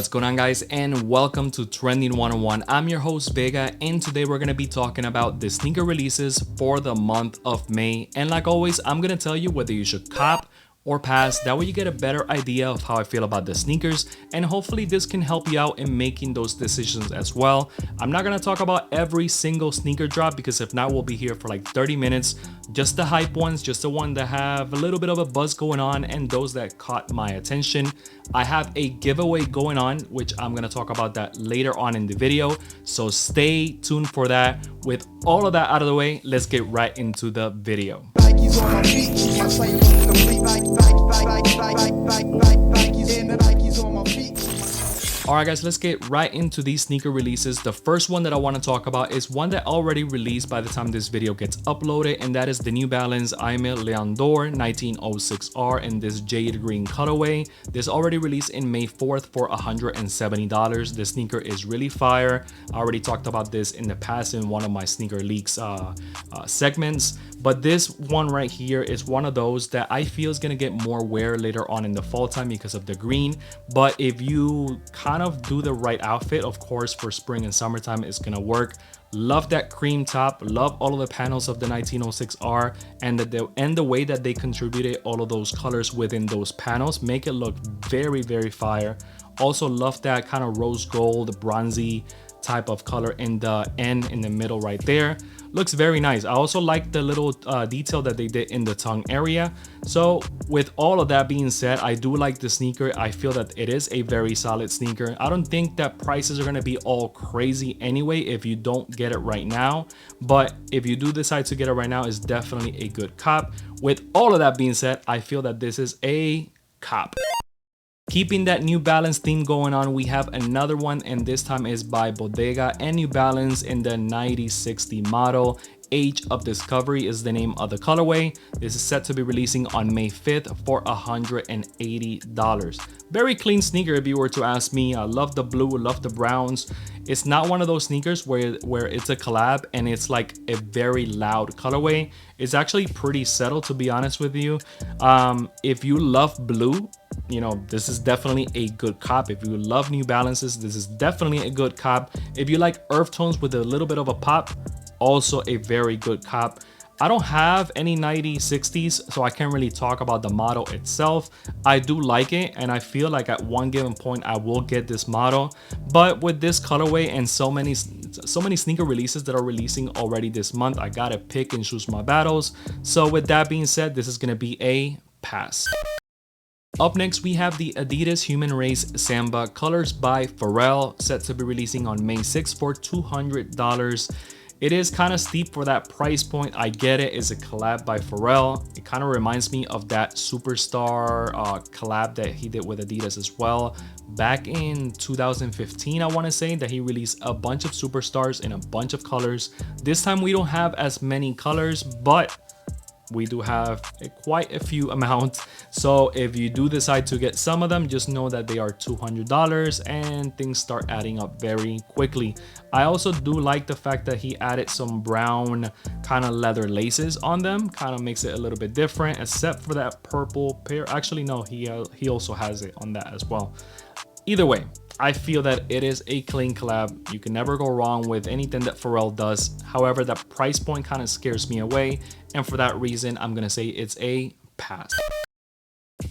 going on, guys, and welcome to Trending 101. I'm your host Vega, and today we're going to be talking about the sneaker releases for the month of May. And like always, I'm going to tell you whether you should cop or pass. That way you get a better idea of how I feel about the sneakers, and hopefully this can help you out in making those decisions as well. I'm not going to talk about every single sneaker drop, because if not, we'll be here for like 30 minutes. Just the hype ones, just the one that have a little bit of a buzz going on, and those that caught my attention. I have a giveaway going on, which I'm going to talk about that later on in the video, so stay tuned for that. With all of that out of the way, let's get right into the video. Alright guys, let's get right into these sneaker releases. The first one that I want to talk about is one that already released by the time this video gets uploaded, and that is the New Balance Aime Leandor 1906R in this jade green colorway. This already released in May 4th for $170. This sneaker is really fire. I already talked about this in the past in one of my sneaker leaks segments, but this one right here is one of those that I feel is going to get more wear later on in the fall time because of the green. But if you kind of do the right outfit, of course, for spring and summertime, it's gonna work. Love that cream top, love all of the panels of the 1906R, and the way that they contributed all of those colors within those panels make it look very, very fire. Also love that kind of rose gold, bronzy type of color in the end in the middle right there. Looks very nice. I also like the little detail that they did in the tongue area. So with all of that being said, I do like the sneaker. I feel that it is a very solid sneaker. I don't think that prices are going to be all crazy anyway if you don't get it right now, but if you do decide to get it right now, it's definitely a good cop. With all of that being said, I feel that this is a cop. Keeping that New Balance theme going on, we have another one, and this time is by Bodega and New Balance in the 9060 model. Age of Discovery is the name of the colorway. This is set to be releasing on May 5th for $180. Very clean sneaker if you were to ask me. I love the blue, love the browns. It's not one of those sneakers where it's a collab and it's like a very loud colorway. It's actually pretty subtle, to be honest with you. If you love blue, you know, this is definitely a good cop. If you love New Balances, this is definitely a good cop. If you like earth tones with a little bit of a pop, also a very good cop. I don't have any 9060s, so I can't really talk about the model itself. I do like it, and I feel like at one given point I will get this model. But with this colorway and so many sneaker releases that are releasing already this month, I gotta pick and choose my battles. So with that being said, this is gonna be a pass. Up next, we have the Adidas Human Race Samba Colors by Pharrell, set to be releasing on May 6th for $200. It is kind of steep for that price point. I get it. It's a collab by Pharrell. It kind of reminds me of that Superstar collab that he did with Adidas as well. Back in 2015, I want to say, that he released a bunch of Superstars in a bunch of colors. This time we don't have as many colors, but we do have quite a few amount. So if you do decide to get some of them, just know that they are $200 and things start adding up very quickly. I also do like the fact that he added some brown kind of leather laces on them. Kind of makes it a little bit different, except for that purple pair. Actually, no, he also has it on that as well. Either way, I feel that it is a clean collab. You can never go wrong with anything that Pharrell does. However, that price point kind of scares me away, and for that reason, I'm gonna say it's a pass.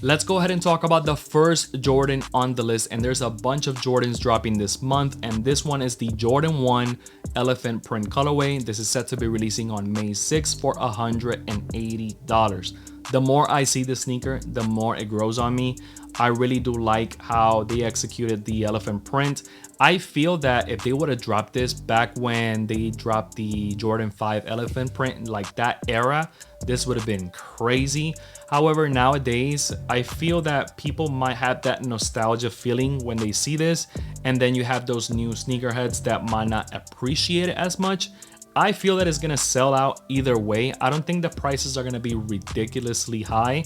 Let's go ahead and talk about the first Jordan on the list, and there's a bunch of Jordans dropping this month, and this one is the Jordan 1 Elephant Print colorway. This is set to be releasing on May 6th for $180. The more I see the sneaker, the more it grows on me. I really do like how they executed the elephant print. I feel that if they would have dropped this back when they dropped the Jordan 5 elephant print, like that era, this would have been crazy. However, nowadays, I feel that people might have that nostalgia feeling when they see this, and then you have those new sneakerheads that might not appreciate it as much. I feel that it's gonna sell out either way. I don't think the prices are gonna be ridiculously high,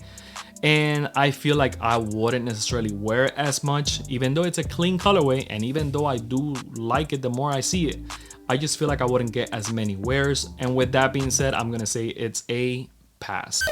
and I feel like I wouldn't necessarily wear it as much, even though it's a clean colorway, and even though I do like it the more I see it. I just feel like I wouldn't get as many wears, and with that being said, I'm gonna say it's a pass.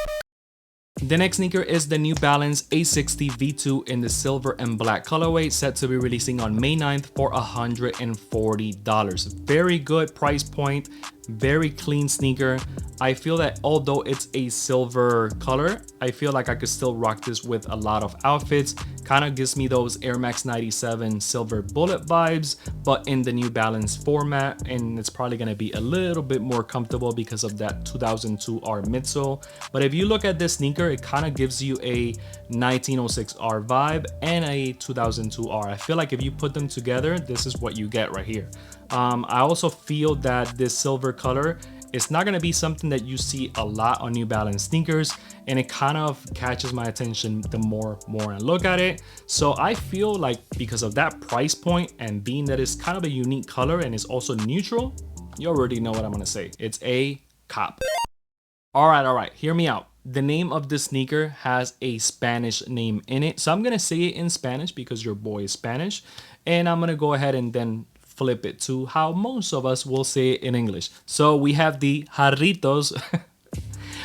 The next sneaker is the New Balance A60 V2 in the silver and black colorway, set to be releasing on May 9th for $140. Very good price point, very clean sneaker. I feel that although it's a silver color, I feel like I could still rock this with a lot of outfits. Kind of gives me those Air Max 97 silver bullet vibes, but in the New Balance format, and it's probably going to be a little bit more comfortable because of that 2002R midsole. But if you look at this sneaker, it kind of gives you a 1906R vibe and a 2002R. I feel like if you put them together, this is what you get right here. I also feel that this silver color, it's not going to be something that you see a lot on New Balance sneakers, and it kind of catches my attention the more I look at it. So I feel like because of that price point and being that it's kind of a unique color and it's also neutral, you already know what I'm going to say. It's a cop. All right, hear me out. The name of this sneaker has a Spanish name in it, so I'm going to say it in Spanish because your boy is Spanish, and I'm going to go ahead and then flip it to how most of us will say it in English. So we have the Haritos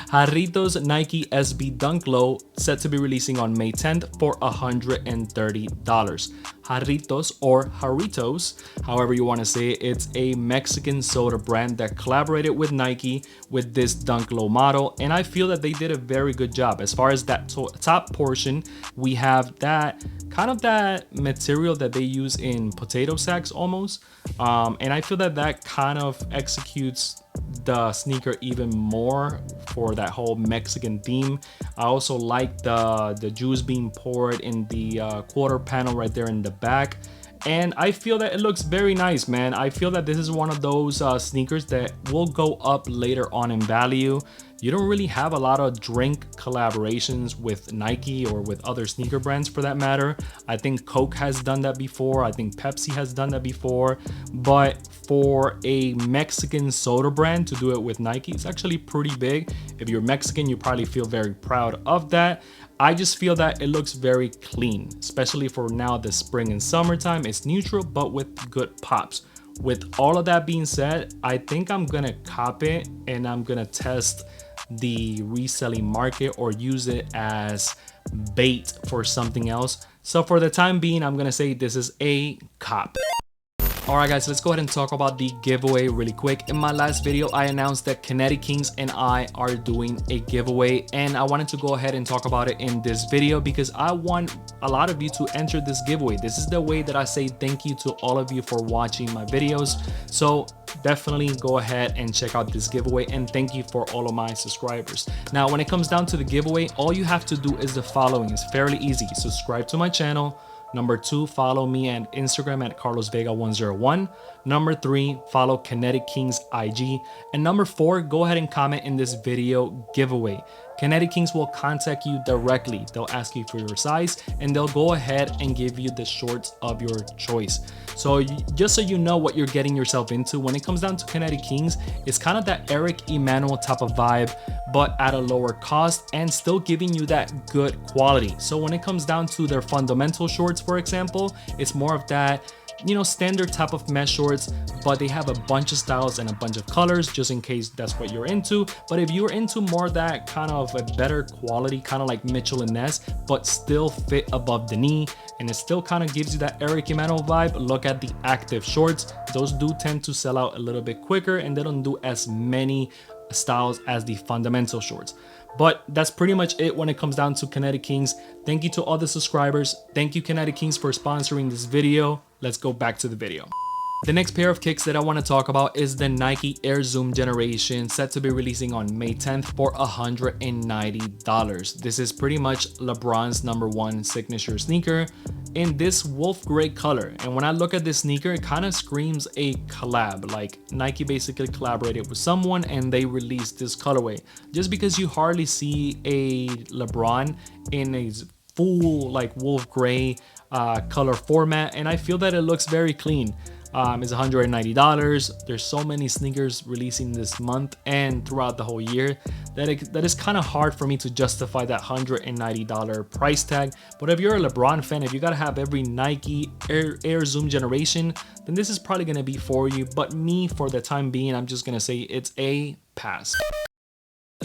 Haritos Nike SB Dunk Low, set to be releasing on May 10th for $130. Haritos, or Haritos, however you want to say it, it's a Mexican soda brand that collaborated with Nike with this Dunk Low model, and I feel that they did a very good job. As far as that top portion, we have that kind of that material that they use in potato sacks almost, and I feel that that kind of executes the sneaker even more for that whole Mexican theme. I also like the juice being poured in the quarter panel right there in the back, and I feel that it looks very nice, man. I feel that this is one of those sneakers that will go up later on in value. You don't really have a lot of drink collaborations with Nike or with other sneaker brands for that matter. I think Coke has done that before. I think Pepsi has done that before. But for a Mexican soda brand to do it with Nike, it's actually pretty big. If you're Mexican, you probably feel very proud of that. I just feel that it looks very clean, especially for now the spring and summertime. It's neutral, but with good pops. With all of that being said, I think I'm gonna cop it and I'm gonna test the reselling market or use it as bait for something else. So for the time being, I'm gonna say this is a cop. All right, guys, let's go ahead and talk about the giveaway really quick. In my last video, I announced that Kinetic Kings and I are doing a giveaway, and I wanted to go ahead and talk about it in this video because I want a lot of you to enter this giveaway. This is the way that I say thank you to all of you for watching my videos. So definitely go ahead and check out this giveaway, and thank you for all of my subscribers. Now, when it comes down to the giveaway, all you have to do is the following. It's fairly easy. Subscribe to my channel. Number 2, follow me on Instagram at CarlosVega101. Number 3, follow Kinetic Kings IG. And number 4, go ahead and comment in this video giveaway. Kinetic Kings will contact you directly. They'll ask you for your size, and they'll go ahead and give you the shorts of your choice. So just so you know what you're getting yourself into, when it comes down to Kinetic Kings, it's kind of that Eric Emanuel type of vibe, but at a lower cost and still giving you that good quality. So when it comes down to their fundamental shorts, for example, it's more of that, you know, standard type of mesh shorts, but they have a bunch of styles and a bunch of colors just in case that's what you're into. But if you're into more that kind of a better quality, kind of like Mitchell and Ness, but still fit above the knee, and it still kind of gives you that Eric Emanuel vibe, look at the active shorts. Those do tend to sell out a little bit quicker, and they don't do as many styles as the fundamental shorts. But that's pretty much it when it comes down to Kinetic Kings. Thank you to all the subscribers. Thank you, Kinetic Kings, for sponsoring this video. Let's go back to the video. The next pair of kicks that I want to talk about is the Nike Air Zoom Generation, set to be releasing on May 10th for $190. This is pretty much LeBron's #1 signature sneaker in this wolf gray color. And when I look at this sneaker, it kind of screams a collab. Like Nike basically collaborated with someone and they released this colorway, just because you hardly see a LeBron in a full like wolf gray color format, and I feel that it looks very clean. It's $190. There's so many sneakers releasing this month and throughout the whole year that is kind of hard for me to justify that $190 price tag. But if you're a LeBron fan, if you gotta have every Nike Air Zoom Generation, then this is probably gonna be for you. But me, for the time being, I'm just gonna say it's a pass.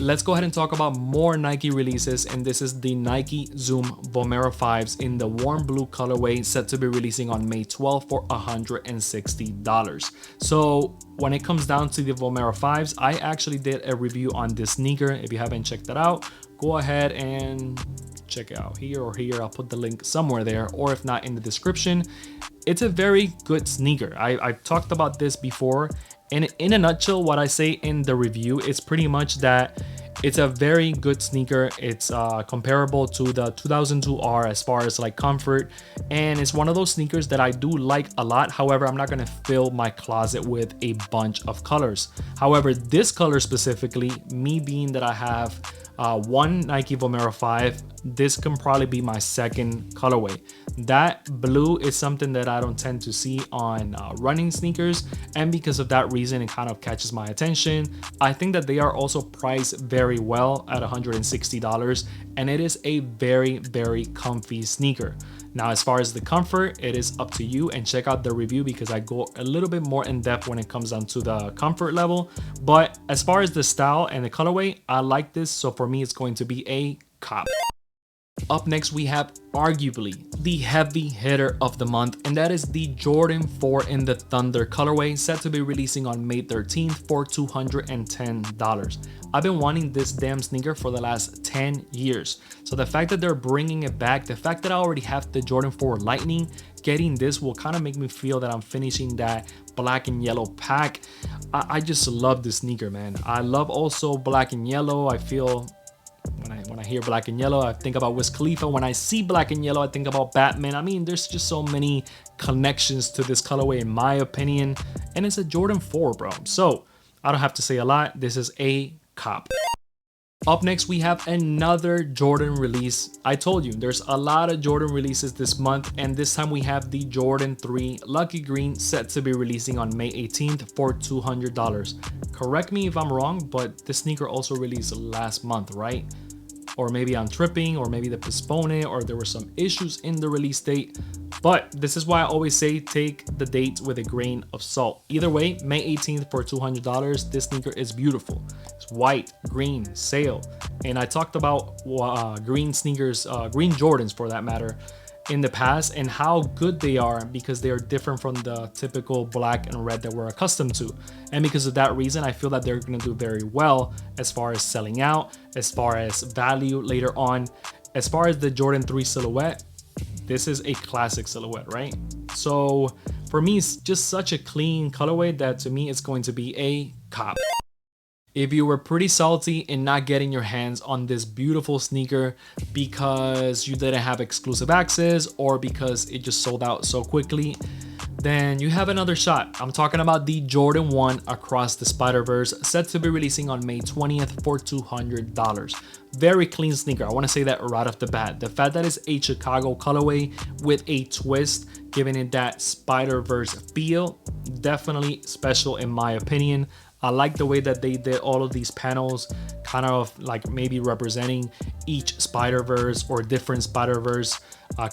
let's go ahead and talk about more Nike releases, and this is the Nike Zoom Vomero 5s in the warm blue colorway, set to be releasing on May 12th for $160. So when it comes down to the Vomero 5s, I actually did a review on this sneaker. If you haven't checked that out, go ahead and check it out here or here. I'll put the link somewhere there, or if not, in the description. It's a very good sneaker. I've talked about this before, and in a nutshell, what I say in the review is pretty much that it's a very good sneaker. It's comparable to the 2002R as far as like comfort, and it's one of those sneakers that I do like a lot. However, I'm not gonna fill my closet with a bunch of colors. However, this color specifically, me being that I have one Nike Vomero 5, this can probably be my second colorway. That blue is something that I don't tend to see on running sneakers, and because of that reason, it kind of catches my attention. I think that they are also priced very well at $160, and it is a very, very comfy sneaker. Now, as far as the comfort, it is up to you, and check out the review because I go a little bit more in depth when it comes down to the comfort level. But as far as the style and the colorway, I like this. So for me, it's going to be a cop. Up next, we have arguably the heavy hitter of the month, and that is the Jordan 4 in the Thunder colorway, set to be releasing on May 13th for $210. I've been wanting this damn sneaker for the last 10 years. So the fact that they're bringing it back, the fact that I already have the Jordan 4 Lightning, getting this will kind of make me feel that I'm finishing that black and yellow pack. I just love this sneaker, man. I love also black and yellow. I feel when I hear black and yellow, I think about Wiz Khalifa. When I see black and yellow, I think about Batman. I mean, there's just so many connections to this colorway in my opinion, and it's a Jordan 4, bro. So I don't have to say a lot. This is a cop. Up next, we have another Jordan release. I told you there's a lot of Jordan releases this month, and this time we have the Jordan 3 Lucky Green, set to be releasing on May 18th for $200. Correct me if I'm wrong, but this sneaker also released last month, right? Or maybe I'm tripping, or maybe they postponed it, or there were some issues in the release date. But this is why I always say take the date with a grain of salt. Either way, May 18th for $200. This sneaker is beautiful. It's white, green, sail. And I talked about green sneakers, green Jordans for that matter, in the past, and how good they are because they are different from the typical black and red that we're accustomed to. And because of that reason, I feel that they're going to do very well as far as selling out, as far as value later on. As far as the Jordan 3 silhouette, this is a classic silhouette, right? So for me, it's just such a clean colorway that to me, it's going to be a cop. If you were pretty salty in not getting your hands on this beautiful sneaker because you didn't have exclusive access or because it just sold out so quickly, then you have another shot. I'm talking about the Jordan 1 Across the Spider-Verse, set to be releasing on May 20th for $200. Very clean sneaker. I want to say that right off the bat. The fact that it's a Chicago colorway with a twist, giving it that Spider-Verse feel, definitely special in my opinion. I like the way that they did all of these panels, kind of like maybe representing each Spider-Verse or different Spider-Verse.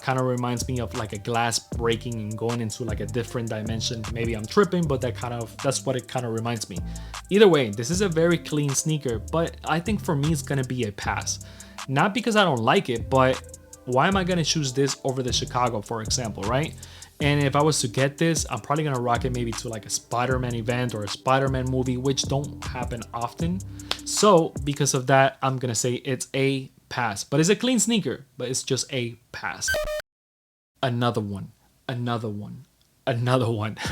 Kind of reminds me of like a glass breaking and going into like a different dimension. Maybe I'm tripping, but that's what it kind of reminds me. Either way, this is a very clean sneaker, but I think for me, it's going to be a pass. Not because I don't like it, but why am I going to choose this over the Chicago, for example, right? And if I was to get this, I'm probably gonna rock it maybe to like a Spider-Man event or a Spider-Man movie, which don't happen often. So because of that, I'm gonna say it's a pass. But it's a clean sneaker, but it's just a pass. Another one.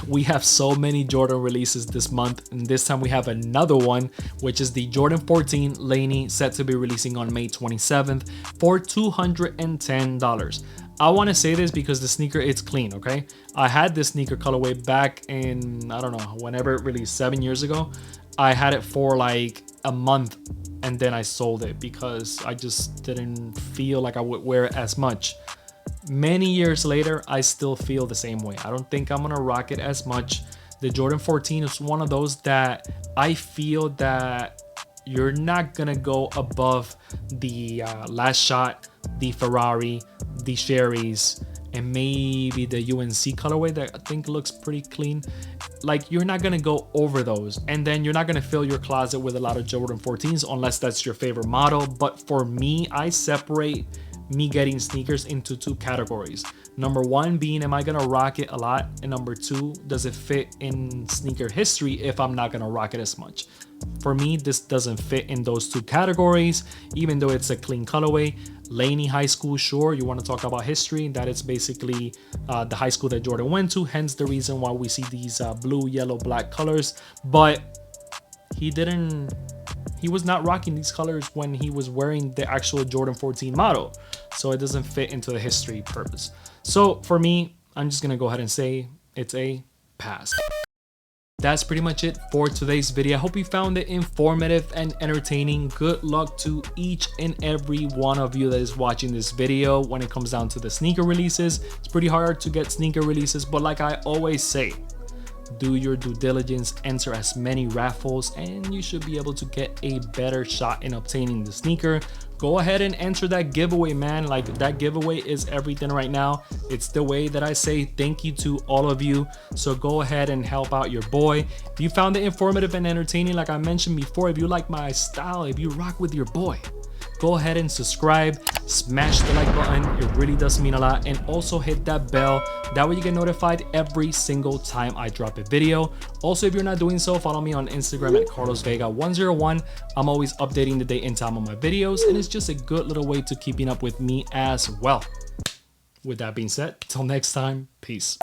We have so many Jordan releases this month, and this time we have another one, which is the Jordan 14 Laney, set to be releasing on May 27th for $210. I want to say this because the sneaker, it's clean, okay? I had this sneaker colorway back in, I don't know, whenever it released, 7 years ago. I had it for like a month and then I sold it because I just didn't feel like I would wear it as much. Many years later, I still feel the same way. I don't think I'm gonna rock it as much. The Jordan 14 is one of those that I feel that you're not gonna go above the Last Shot, the Ferrari, the Sherry's, and maybe the UNC colorway that I think looks pretty clean. Like, you're not gonna go over those, and then you're not gonna fill your closet with a lot of Jordan 14s unless that's your favorite model. But for me, I separate me getting sneakers into two categories. Number one being, am I gonna rock it a lot? And number two, does it fit in sneaker history if I'm not gonna rock it as much? For me, this doesn't fit in those two categories, even though it's a clean colorway. Laney High School, sure, you want to talk about history, that is basically the high school that Jordan went to, hence the reason why we see these blue, yellow, black colors. But he was not rocking these colors when he was wearing the actual Jordan 14 model, so it doesn't fit into the history purpose. So for me, I'm just gonna go ahead and say it's a pass. That's pretty much it for today's video. I hope you found it informative and entertaining. Good luck to each and every one of you that is watching this video. When it comes down to the sneaker releases, it's pretty hard to get sneaker releases, but like I always say, do your due diligence, enter as many raffles, and you should be able to get a better shot in obtaining the sneaker. Go ahead and enter that giveaway, man. Like, that giveaway is everything right now. It's the way that I say thank you to all of you. So go ahead and help out your boy. If you found it informative and entertaining, like I mentioned before, if you like my style, if you rock with your boy, go ahead and subscribe, smash the like button, it really does mean a lot, and also hit that bell, that way you get notified every single time I drop a video. Also, if you're not doing so, follow me on Instagram at CarlosVega101. I'm always updating the date and time on my videos, and it's just a good little way to keeping up with me as well. With that being said, till next time, peace.